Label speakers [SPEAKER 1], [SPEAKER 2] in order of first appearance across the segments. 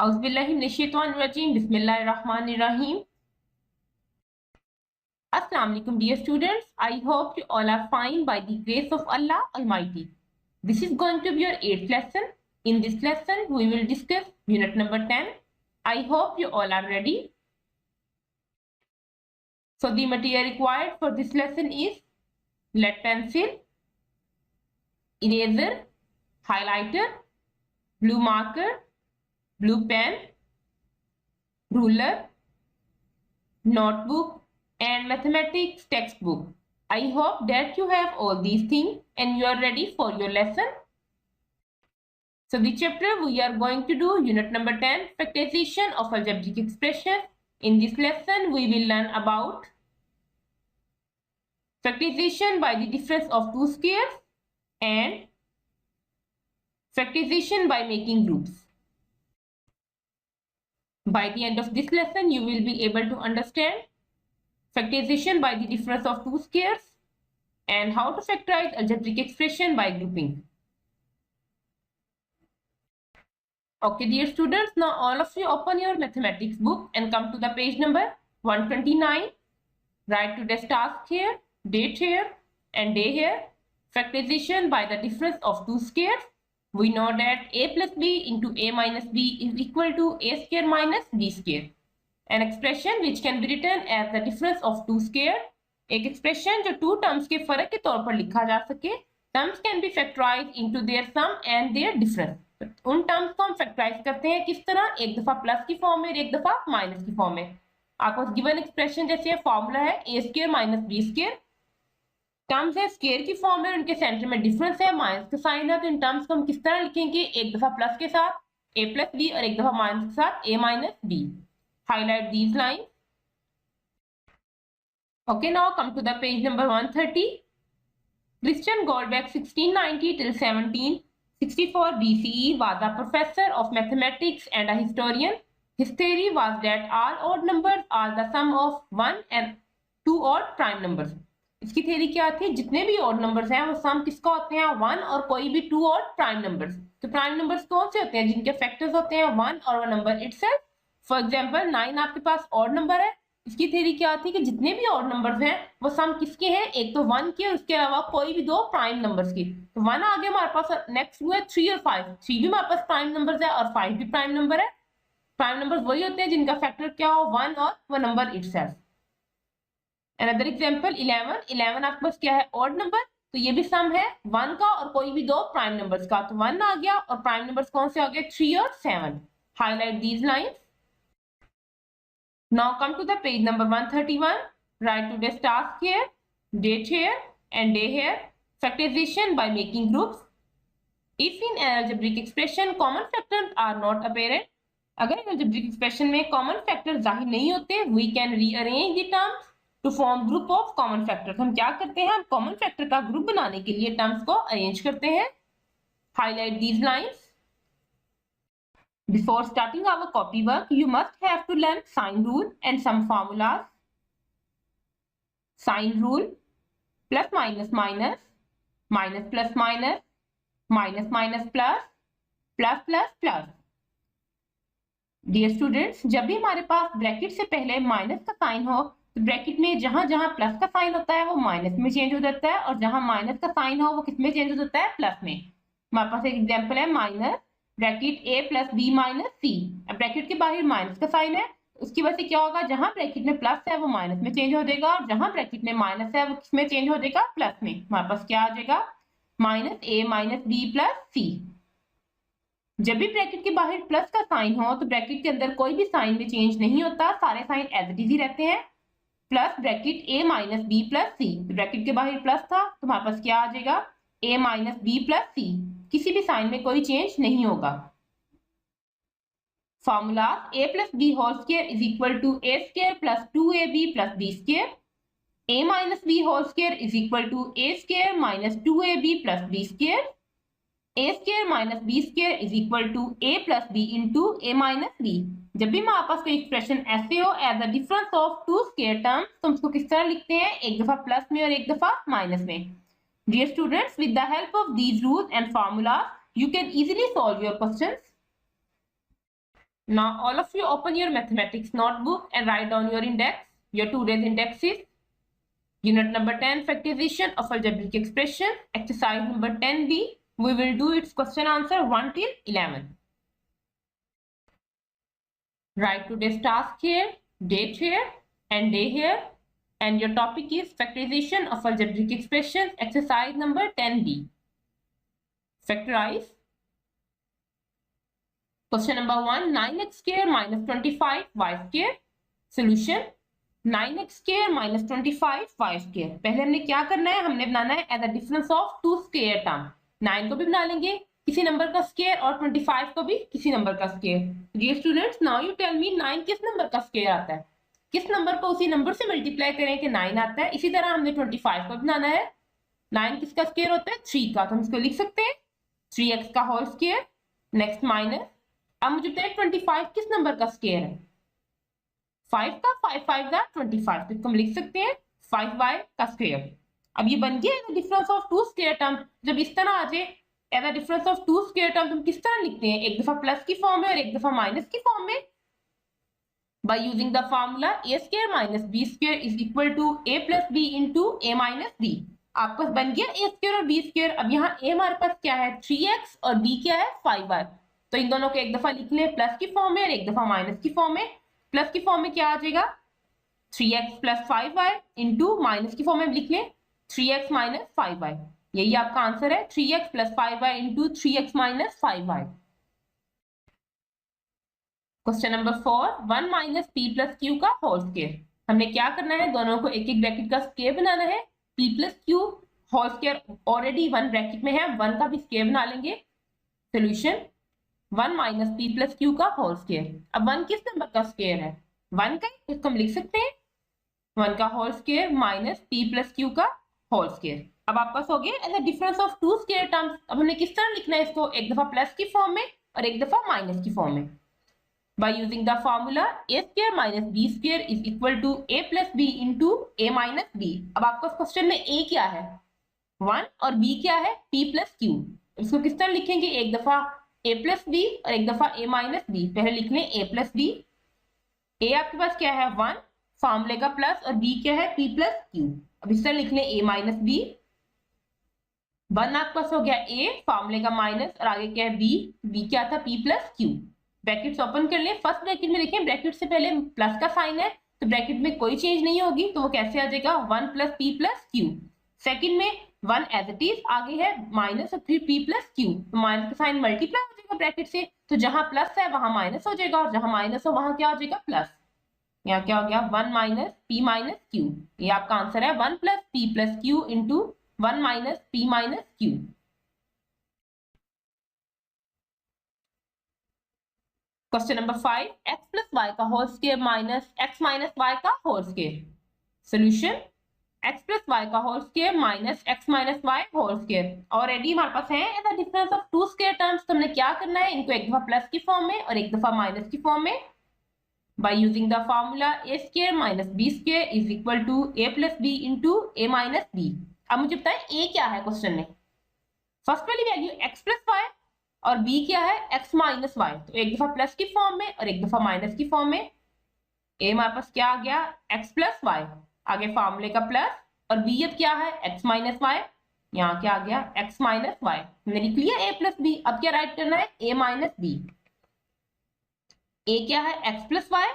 [SPEAKER 1] औज़ुबिल्लाहिमिनश्शैतानिर्रजीम बिस्मिल्लाहिर्रहमानिर्रहीम। Assalamu alaikum dear students. I hope you all are fine by the grace of Allah Almighty. This is going to be your 8th lesson. In this lesson we will discuss unit number 10. I hope you all are ready. So the material required for this lesson is lead pencil, eraser, highlighter, blue marker, blue pen, ruler, notebook and mathematics textbook. I hope that you have all these things and you are ready for your lesson. So the chapter we are going to do unit number 10, factorization of algebraic expressions. In this lesson we will learn about factorization by the difference of two squares and factorization by making groups. By the end of this lesson you will be able to understand factorization by the difference of two squares and how to factorize algebraic expression by grouping. Okay dear students, now all of you open your mathematics book and come to the page number 129. Write today's task here, date here and day here. Factorization by the difference of two squares. We know that a plus b into a minus b is equal to a square minus b square. An expression which can be written as the difference of two square. एक expression जो two terms के फर्क के तौर पर लिखा जा सके. Terms can be factorized into their sum and their difference. उन टर्म्स को हम फैक्टराइज करते हैं किस तरह, एक दफा प्लस की फॉर्म में और एक दफा माइनस की फॉर्म में. आपको गिवन एक्सप्रेशन जैसे फॉर्मूला है a square minus b square. Terms है स्क्वायर की फॉर्म में, उनके सेंटर में डिफरेंस है, माइनस का साइन है, तो इन टर्म्स को हम किस तरह लिखेंगे, एक दफा प्लस के साथ ए प्लस बी और एक दफा माइनस के साथ a minus b. Highlight these line. Okay, now come to the page number 130. Christian Goldbeck 1690 till 1764 BCE was a professor of mathematics and a historian. His theory was that all odd numbers are the sum of 1 and 2 odd prime numbers. इसकी theory क्या थी, जितने भी odd numbers हैं वो सम किसका होते हैं, 1 और कोई भी 2 odd prime numbers. तो prime numbers कौन से होते हैं, जिनके फैक्टर्स होते हैं 1 और वो नंबर itself. फॉर एग्जाम्पल 9 आपके पास odd नंबर है. इसकी थ्योरी क्या थी कि जितने भी ऑड नंबर्स हैं वो सम किसके हैं, एक तो 1 के, उसके अलावा कोई भी दो प्राइम नंबर्स की. तो 1 आगे हमारे पास नेक्स्ट हुआ 3 और 5. 3 भी हमारे पास प्राइम नंबर्स है और 5 भी प्राइम नंबर है. प्राइम नंबर्स वही होते हैं जिनका फैक्टर क्या हो 1 और वो नंबर इटसेल्फ. अनदर एग्जांपल 11 आपके पास क्या है, ऑड नंबर, तो ये भी सम है 1 का और कोई भी दो प्राइम नंबर्स का. तो 1 आ गया और प्राइम नंबर्स कौन से आ गए, 3 और 7. Highlight these lines. Now come to the page number 131. Write today's task here, date here and day here. Factorization by making groups. If in an algebraic expression common factors are not apparent, अगर algebraic expression में common factors जाहिर नहीं होते, we can rearrange the terms to form group of common factors. हम क्या करते हैं, हम common factor का group बनाने के लिए terms को arrange करते हैं. Highlight these lines. Before starting our copywork, you must have to learn sign rule and some formulas. Sign rule: plus minus minus, minus plus minus, minus minus plus, plus plus plus. Dear students, जब भी हमारे पास bracket से पहले minus का sign हो तो bracket में जहां जहां प्लस का साइन होता है वो माइनस में चेंज हो जाता है और जहां माइनस का साइन हो वो किस में चेंज हो जाता है, प्लस में. हमारे पास एक एग्जांपल है minus bracket a plus b minus c. अब ब्रैकेट के बाहर माइनस का साइन है, उसकी वजह से क्या होगा, जहां ब्रैकेट में प्लस है वो माइनस में चेंज हो जाएगा और जहां ब्रैकेट में माइनस है वो किसमें चेंज हो जाएगा, प्लस में. हमारे पास क्या आ जाएगा, minus a minus b plus c. जब भी ब्रैकेट के बाहर प्लस का साइन हो तो ब्रैकेट के अंदर कोई भी साइन में चेंज नहीं होता, सारे साइन एज इट इज ही रहते हैं. Plus bracket a minus b plus c. Bracket के बाहर प्लस था तो हमारे पास क्या आ जाएगा, a माइनस बी प्लस सी. किसी भी साइन में कोई चेंज नहीं होगा. Formulas: a plus b whole square is equal to a square plus 2ab plus b square. a minus b whole square is equal to a square minus 2ab plus b square. a square minus b square is equal to a plus b into a minus b. जब भी हमारे पास कोई expression ऐसे हो as the difference of two square terms तो हम उसको किस तरह लिखते हैं, एक दफा प्लस में और एक दफा माइनस में. Dear students, with the help of these rules and formulas, you can easily solve your questions. Now all of you open your mathematics notebook and write down your index. Your today's index is unit number 10, factorization of algebraic expression, exercise number 10b. We will do its question answer 1 till 11. Write today's task here, date here, and day here. And your topic is factorization of algebraic expressions, exercise number 10b. Factorize. Question number 1, 9x square minus 25y square. Solution, 9x square minus 25y square. पहले हमने क्या करना है, हमने बनाना है as a difference of two square term. 9 को भी बना लेंगे किसी नंबर का स्क्वायर और 25 को भी किसी नंबर का square. Dear students, now you tell me 9 किस नंबर का स्क्वायर आता है, किस नंबर को उसी नंबर से मल्टीप्लाई करें कि 9 आता है. इसी तरह हमने 25 को बनाना है. 9 किसका स्क्वायर होता है, 3 का, तो हम इसको लिख सकते हैं 3x का होल स्क्वायर. नेक्स्ट माइनस, अब मुझे बताइए 25 किस नंबर का स्क्वायर है, 5 का. 5 5 का 25, तो इसको हम लिख सकते हैं 5y का स्क्वायर. अब ये बन गया difference of two square term. जब इस तरह आ जाए as a difference of two square term, हम किस तरह लिखते हैं, एक दफा प्लस की फॉर्म में और एक दफा माइनस की फॉर्म में. By using the formula a square minus b square is equal to a plus b into a minus b. आपको बन गया a square और b square. अब यहाँ a हमारे पास क्या है 3x और b क्या है 5y. तो इन दोनों को एक दफा लिख लें प्लस की फॉर्म में और एक दफा माइनस की फॉर्म में. प्लस की फॉर्म में क्या आ जाएगा 3x plus 5y into minus की फॉर्म में लिख लें 3x माइनस 5y. यही आपका आंसर है 3x plus 5y into 3x minus 5y. Question number 4, 1 minus p plus q का होल स्क्वायर. हमने क्या करना है, दोनों को एक एक ब्रैकेट का स्क्वायर बनाना है. p plus q whole square already 1 bracket में है, 1 का भी स्क्वायर बना लेंगे. Solution, 1 minus p plus q का होल स्क्वायर. अब 1 किस नंबर का स्क्वायर है, 1 का, इसको हम लिख सकते हैं 1 का whole square minus p plus q का होल स्क्वायर. अब आपका हो गया as a difference of two square terms. अब हमने किस तरह लिखना है इसको, एक दफा प्लस की फॉर्म में और एक दफा माइनस की फॉर्म में. By using the formula a square minus b square is equal to a plus b into a minus b. अब आपको इस क्वेश्चन में a क्या है 1 और b क्या है p plus q. इसको किस तरह लिखेंगे, एक दफा a plus b और एक दफा a minus b. पहले लिख लें a plus b. a आपके पास क्या है 1, फॉर्मूले का प्लस, और b क्या है p plus q. अब इस तरह लिख लें a minus b. 1 आपके पास हो गया a, फॉर्मूले का माइनस, और आगे क्या है b क्या था p plus q. Brackets open कर ले. फर्स्ट ब्रैकेट में देखें ब्रैकेट से पहले प्लस का साइन है, तो ब्रैकेट में कोई चेंज नहीं होगी, तो वो कैसे आ जाएगा 1 plus p plus Q. Second में 1 एज इट इज, आगे है माइनस और फिर पी प्लस क्यू, तो माइनस का साइन मल्टीप्लाई हो जाएगा ब्रैकेट से, तो जहां प्लस है वहां माइनस हो जाएगा और जहां माइनस हो वहां क्या हो जाएगा प्लस. यहाँ क्या हो गया 1 माइनस पी माइनस क्यू. ये आपका आंसर है 1 plus p plus q into 1 minus p minus q. Question number 5, x plus y का whole square minus x minus y का whole square. Solution, x plus y का whole square minus x minus y whole square. Already हमारे पास है as a difference of two square terms, तो हमने क्या करना है, इनको एक दफा प्लस की फॉर्म में और एक दफा माइनस की फॉर्म में. By using the formula a square minus b square is equal to a plus b into a minus b. अब मुझे बताएं a क्या है क्वेश्चन में. फर्स्ट वाली वैल्यू x प्लस वाई और b क्या है x माइनस वाई, तो एक दफा प्लस की फॉर्म में और एक दफा माइनस की फॉर्म में. a हमारे पास क्या आ गया x प्लस वाई, आगे फॉर्मूले का प्लस, और b अब क्या है x माइनस वाई, यहाँ क्या आ गया x माइनस वाई. हमने लिख लिया a प्लस b. अब क्या राइट करना है a माइनस b. a क्या है x प्लस वाई,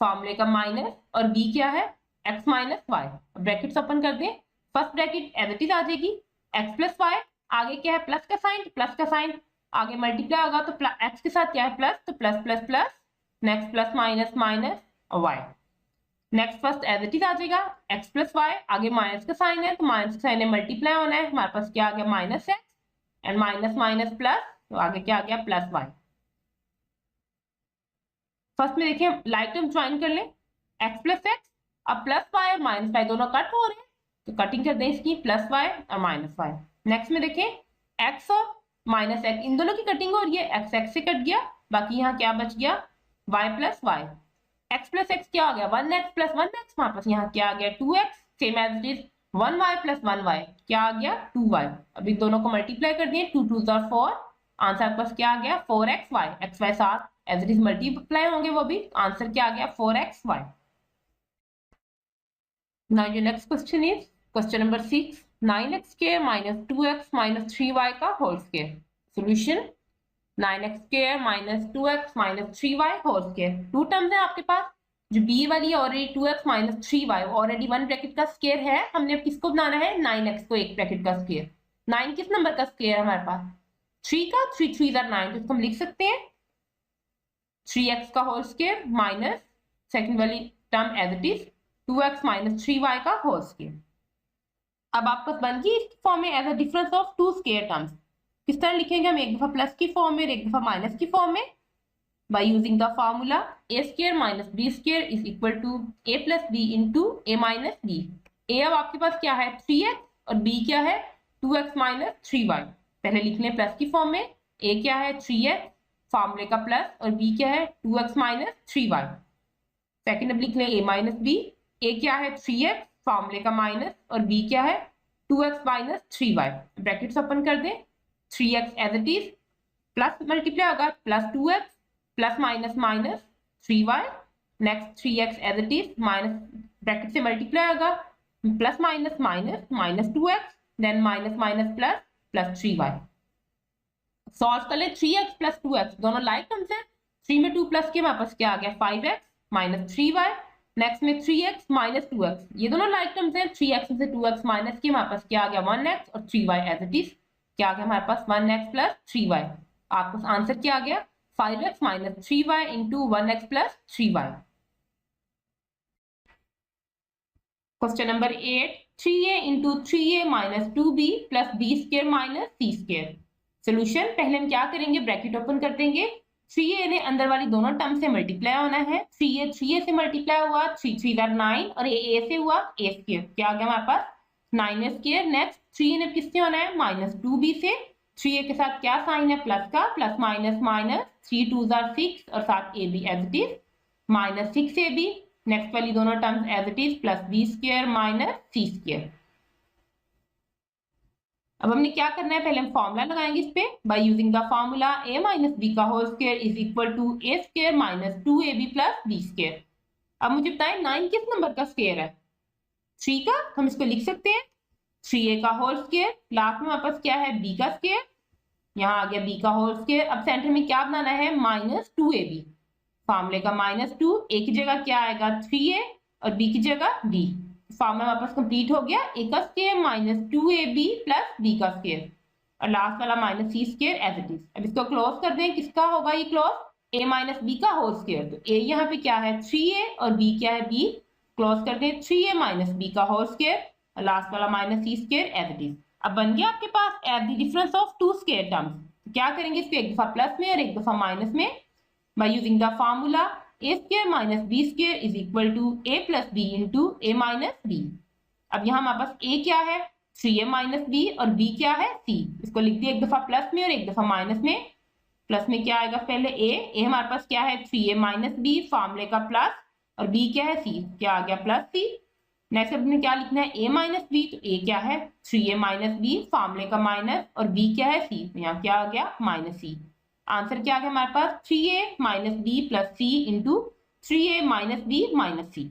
[SPEAKER 1] फॉर्मूले का माइनस, और b क्या है x minus y. Brackets open कर दें. First bracket as it is आ जाएगी x प्लस वाई, आगे क्या है प्लस का साइन, प्लस का साइन, आगे मल्टीप्लाई होगा तो x के साथ क्या है प्लस, तो plus plus plus, next plus minus minus और y. Next first as it is आ जाएगा x प्लस वाई, आगे माइनस का साइन है तो माइनस का साइन है मल्टीप्लाई होना है. हमारे पास क्या आ गया minus x and minus minus plus, तो आगे क्या आ गया प्लस y. फर्स्ट में देखिए लाइक टर्म ज्वाइन कर लें x प्लस x. अब प्लस y और माइनस y दोनों कट हो रहे हैं, तो कटिंग कर दें इसकी प्लस y और माइनस y. नेक्स्ट में देखें x और माइनस एक्स, इन दोनों की कटिंग हो रही है, एक्स एक्स से कट गया, बाकी यहाँ क्या बच गया y plus y. X plus x क्या हो गया 1x प्लस 1x, हमारे पास यहाँ क्या आ गया 2x, same as it is 1y plus 1y क्या आ गया 2y. अब इन दोनों को मल्टीप्लाई कर दिए, 2 2 4, आंसर आपके पास क्या आ गया 4xy, xy साथ एज इट इज मल्टीप्लाई होंगे वो भी, आंसर क्या आ गया 4xy। Now your next question is question number 6, 9x square minus 2x minus 3y का whole square. Solution 9x square minus 2x minus 3y whole square. Two terms है आपके पास, जो b वाली already 2x minus 3y already one bracket का square है, हमने अब किसको बनाना है 9x को एक ब्रैकेट का स्क्वायर। 9 किस नंबर का स्क्वायर है हमारे पास 3 का, 3 3 9, तो इसको हम लिख सकते हैं 3x का होल स्क्वायर माइनस सेकंड वाली term as it is 2x minus 3y का होल स्क्वायर। अब आपके पास बन गई इस फॉर्म में as a difference of two square terms. किस तरह लिखेंगे हम, एक दफा प्लस की फॉर्म में और एक दफा माइनस की फॉर्म में, by using the formula a square minus b square is equal to a plus b into a minus b। a अब आपके पास क्या है 3x और b क्या है 2x minus 3y। पहले लिख लें प्लस की फॉर्म में, a क्या है 3x फॉर्मूले का प्लस और b क्या है 2x minus 3y। सेकेंड अब लिख लें a minus b, a क्या है 3x फॉर्मूले का माइनस और b क्या है 2x minus 3y। Brackets open कर दें, 3x as it is plus multiply होगा plus 2x plus minus minus 3y, next 3x as it is minus bracket से मल्टीप्लाई होगा plus minus minus minus 2x then minus minus plus plus 3y। Solve कर ले 3x plus 2x दोनों like terms हैं, 3 में 2 plus के हमारे पास क्या आ गया 5x माइनस 3y, नेक्स्ट में 3x माइनस 2x ये दोनों लाइक टर्म्स हैं, 3x से 2x माइनस के हमारे पास क्या आ गया 1x और 3y एज इट इज क्या आ गया हमारे पास 1x प्लस 3y। आपको आंसर क्या आ गया 5x minus 3y into 1x plus 3y। Question number 8, 3a into 3a minus 2b plus b square minus c square। Solution पहले हम क्या करेंगे ब्रैकेट ओपन कर देंगे, 3a ने अंदर वाली दोनों टर्म से मल्टीप्लाई होना है, 3a से मल्टीप्लाई हुआ 3 3 9 और a से हुआ a स्क्वायर, क्या आ गया हमारे पास 9a स्क्वायर। नेक्स्ट 3a ने किससे होना है माइनस 2b से, 3a के साथ क्या साइन है प्लस का, प्लस माइनस माइनस 3 2 6 और साथ ab as it is minus 6ab। Next वाली दोनों terms as it is plus b square minus c square. अब हमने क्या करना है पहले हम फॉर्मूला लगाएंगे इस पे, by using the formula a minus b का whole square is equal to a square minus 2ab plus b square. अब मुझे बताएं 9 किस नंबर का स्क्वायर है 3 का, हम इसको लिख सकते हैं 3a का होल स्क्वायर, लास्ट में हमारे पास क्या है b का स्क्वायर, यहाँ आ गया b का होल स्क्वायर। अब सेंटर में क्या बनाना है माइनस 2ab, फॉर्मूले का माइनस 2, a की जगह क्या आएगा 3a और b की जगह b, फॉर्मूला वापस कंप्लीट हो गया, a का square minus 2ab plus b का स्क्वायर और लास्ट वाला minus c square as it is. अब इसको क्लोज कर दें, किसका होगा ये क्लोज a माइनस b का होल स्क्वायर, तो a यहाँ पे क्या है 3a और b क्या है b, क्लोज कर दें 3a माइनस b का होल स्क्वायर और लास्ट वाला minus c square as it is. अब बन गया आपके पास at the difference of two square terms, क्या करेंगे इसको एक दफा प्लस में और एक दफा माइनस में, by using the formula a square minus b square is equal to a plus b into a minus b। अब यहाँ हमारे पास a क्या है 3a माइनस b और b क्या है c, इसको लिख दिया एक दफा प्लस में और एक दफा माइनस में। प्लस में क्या आएगा पहले a हमारे पास क्या है 3a माइनस b फॉर्मूले का प्लस और b क्या है c, क्या आ गया प्लस c। नेक्स्ट अपने क्या लिखना है a माइनस b, तो a क्या है 3a माइनस b फॉर्मूले का माइनस और b क्या है c, तो यहाँ क्या आ गया माइनस c। आंसर क्या आ गया हमारे पास 3a minus b plus c into 3a minus b minus c।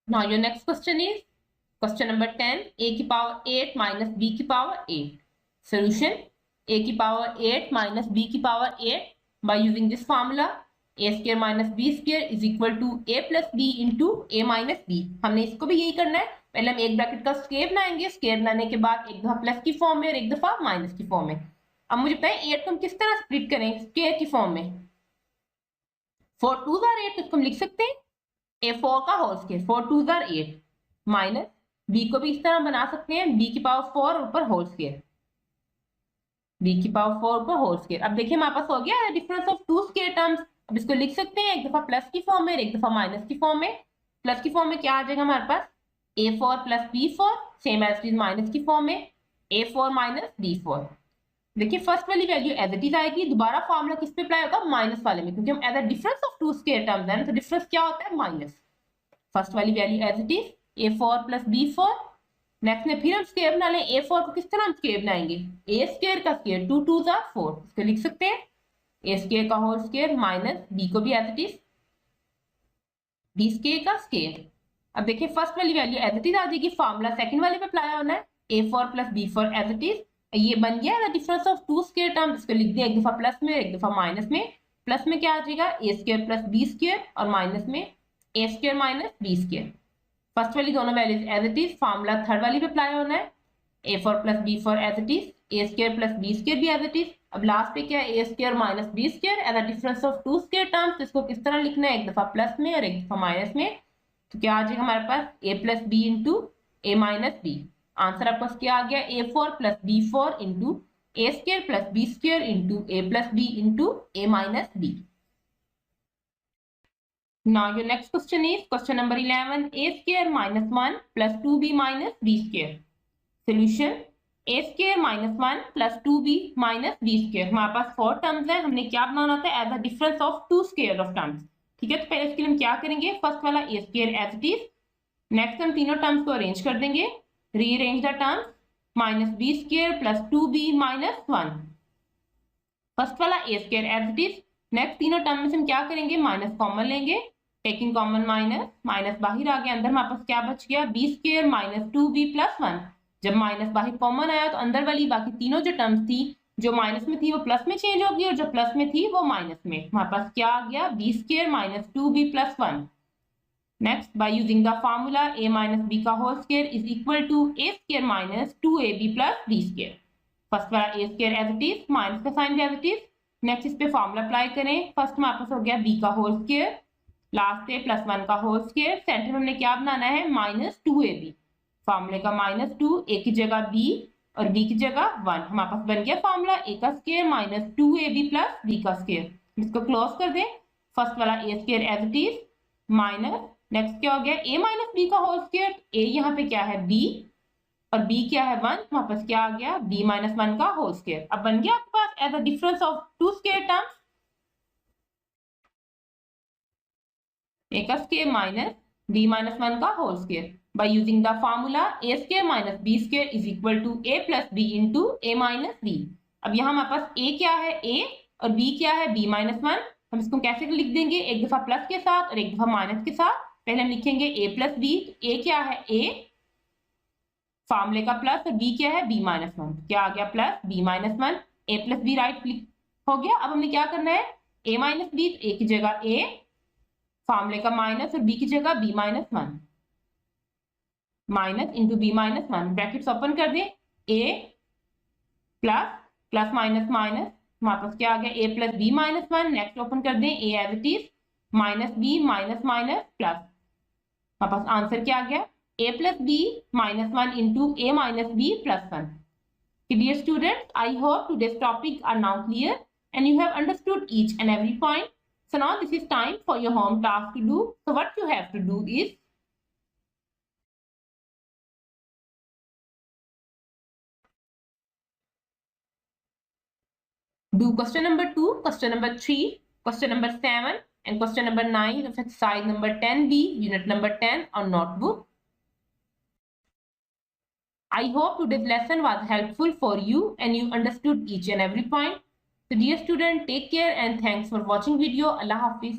[SPEAKER 1] Now your next question is question number 10, a की पावर 8 माइनस b की पावर 8। सोल्यूशन a की पावर 8 माइनस b की power 8 by using this formula a square minus b square is equal to a plus b into a minus b। हमने इसको भी यही करना है, पहले हम एक ब्रैकेट का स्क्वायर बनाएंगे, स्क्वायर बनाने के बाद एक दफा प्लस की फॉर्म में और एक दफा माइनस की फॉर्म में। अब मुझे बताएं 8 को हम किस तरह स्प्लिट करें स्क्वायर की फॉर्म में, 4 2 8 इसको हम लिख सकते हैं a4 का होल स्क्वायर, 4 2 8 माइनस b को भी इस तरह बना सकते हैं b की पावर 4 ऊपर होल स्क्वायर, b की पावर 4 ऊपर होल स्क्वायर। अब देखिए हमारे पास हो गया difference of two square terms. अब इसको लिख सकते हैं एक दफा प्लस की फॉर्म में एक दफा माइनस की फॉर्म में। प्लस की फॉर्म में क्या आ जाएगा हमारे पास a4 plus b4 same as it is minus की फॉर्म में a4 माइनस b4। देखिए फर्स्ट वाली वैल्यू एज इट इज आएगी, दोबारा फॉर्मूला किस पे अप्लाई होगा माइनस वाले में, क्योंकि हम as a difference of two square terms है तो डिफरेंस क्या होता है माइनस। फर्स्ट वाली value as it is a4 plus b4 next में फिर हम स्क्वायर बना लें। A4 को किस तरह हम स्क्वायर बनाएंगे, ए स्क्वायर का स्क्वायर 2 2 जा 4, इसको लिख सकते हैं ए स्क्वायर का होल स्क्वायर माइनस बी को भी as it is b square का स्क्वायर। अब देखिए फर्स्ट वाली वैल्यू एज इट इज आ जाएगी, फॉर्मूला सेकंड वाले पे अप्लाई होना है, A4 plus B4 as it is. ये बन गया the difference of two square term, इसको लिख दिया एक दफा प्लस में एक दफा माइनस में। प्लस में क्या आ जाएगा a square plus b square और माइनस में a square minus b square. First वाली दोनों values as it is, formula third वाली पे अप्लाई होना है, A4 plus B4 as it is, a square plus b square भी एज इट इज। अब लास्ट पे क्या है a square minus b square as the difference of two square terms, तो इसको किस तरह लिखना है एक दफा प्लस में और एक दफा माइनस में। तो क्या आ जाएगा हमारे पास a plus b into a minus b. Answer आपका क्या आ गया A4 plus B4 into a square plus b square into a plus b into a minus b. Now your next question is question number 11, a square minus 1 plus 2b minus b square. Solution, a square minus 1 plus 2b minus b square. हमारे पास 4 terms है, हमने क्या बनाना होता है as a difference of two square of terms. ठीक है, तो पहले इसके लिए हम क्या करेंगे, फर्स्ट वाला a square as it is, next हम तीनों टर्म्स को अरेंज कर देंगे, rearrange the terms, minus b square plus 2b minus 1, first वाला a square as it is. Next तीनों टर्म में से हम क्या करेंगे, माइनस कॉमन लेंगे, टेकिंग कॉमन माइनस, माइनस बाहर आ गया, अंदर हमारे पास क्या बच गया b square minus 2b plus 1। जब माइनस बाहर कॉमन आया तो अंदर वाली बाकी तीनों जो टर्म्स थी जो माइनस में थी वो प्लस में चेंज होगी और जो प्लस में थी वो माइनस में। हमारे पास क्या आ गया b square minus 2b plus 1। Next by using the formula a minus b का whole square is equal to a square minus 2ab plus b square. First वाला a square as it is, minus का sign भी as it is. Next इस पे formula apply करें, first हमारे पास हो गया b का होल स्क्वायर, लास्ट पे प्लस 1 का होल स्क्वायर, सेंटर में हमने क्या बनाना है माइनस 2ab, फॉर्मूले का माइनस 2, a की जगह b और b की जगह 1। हमारे पास बन गया फॉर्मूला a का square minus 2ab plus b का स्क्वायर। इसको क्लोज कर दें, फर्स्ट वाला a square as it is minus, next क्या हो गया a माइनस b का होल स्क्वायर, a यहाँ पे क्या है b और b क्या है 1, हमारे पास क्या आ गया b माइनस 1 का होल स्क्वायर। अब बन गया आपके पास as a difference of two square terms, a का स्क्वायर माइनस b माइनस 1 का whole square. By using the formula a square minus b square is equal to a plus b into a minus b। अब यहाँ हमारे पास a क्या है a और b क्या है b माइनस 1। हम इसको कैसे लिख देंगे, एक दफा प्लस के साथ और एक दफा माइनस के साथ। पहले हम लिखेंगे a प्लस b, a क्या है a फॉर्मूले का प्लस और b क्या है b माइनस 1, क्या आ गया plus b minus 1, a plus b right click हो गया। अब हमने क्या करना है a माइनस b, a की जगह a फॉर्मूले का माइनस और b की जगह b minus 1, minus into b minus 1, brackets open कर दें, a plus plus minus minus, हमारे पास क्या आ गया a plus b minus 1, next open कर दें a as it is minus b minus minus plus, हमारे पास आंसर क्या आ गया a plus b minus 1 into a minus b plus 1। Dear students, I hope today's topic are now clear and you have understood each and every point. So now this is time for your home task to do. So what you have to do is do question number 2, question number 3, question number 7 and question number 9 of exercise number 10B, unit number 10 on notebook. I hope today's lesson was helpful for you and you understood each and every point. So dear student, take care and thanks for watching video. Allah Hafiz.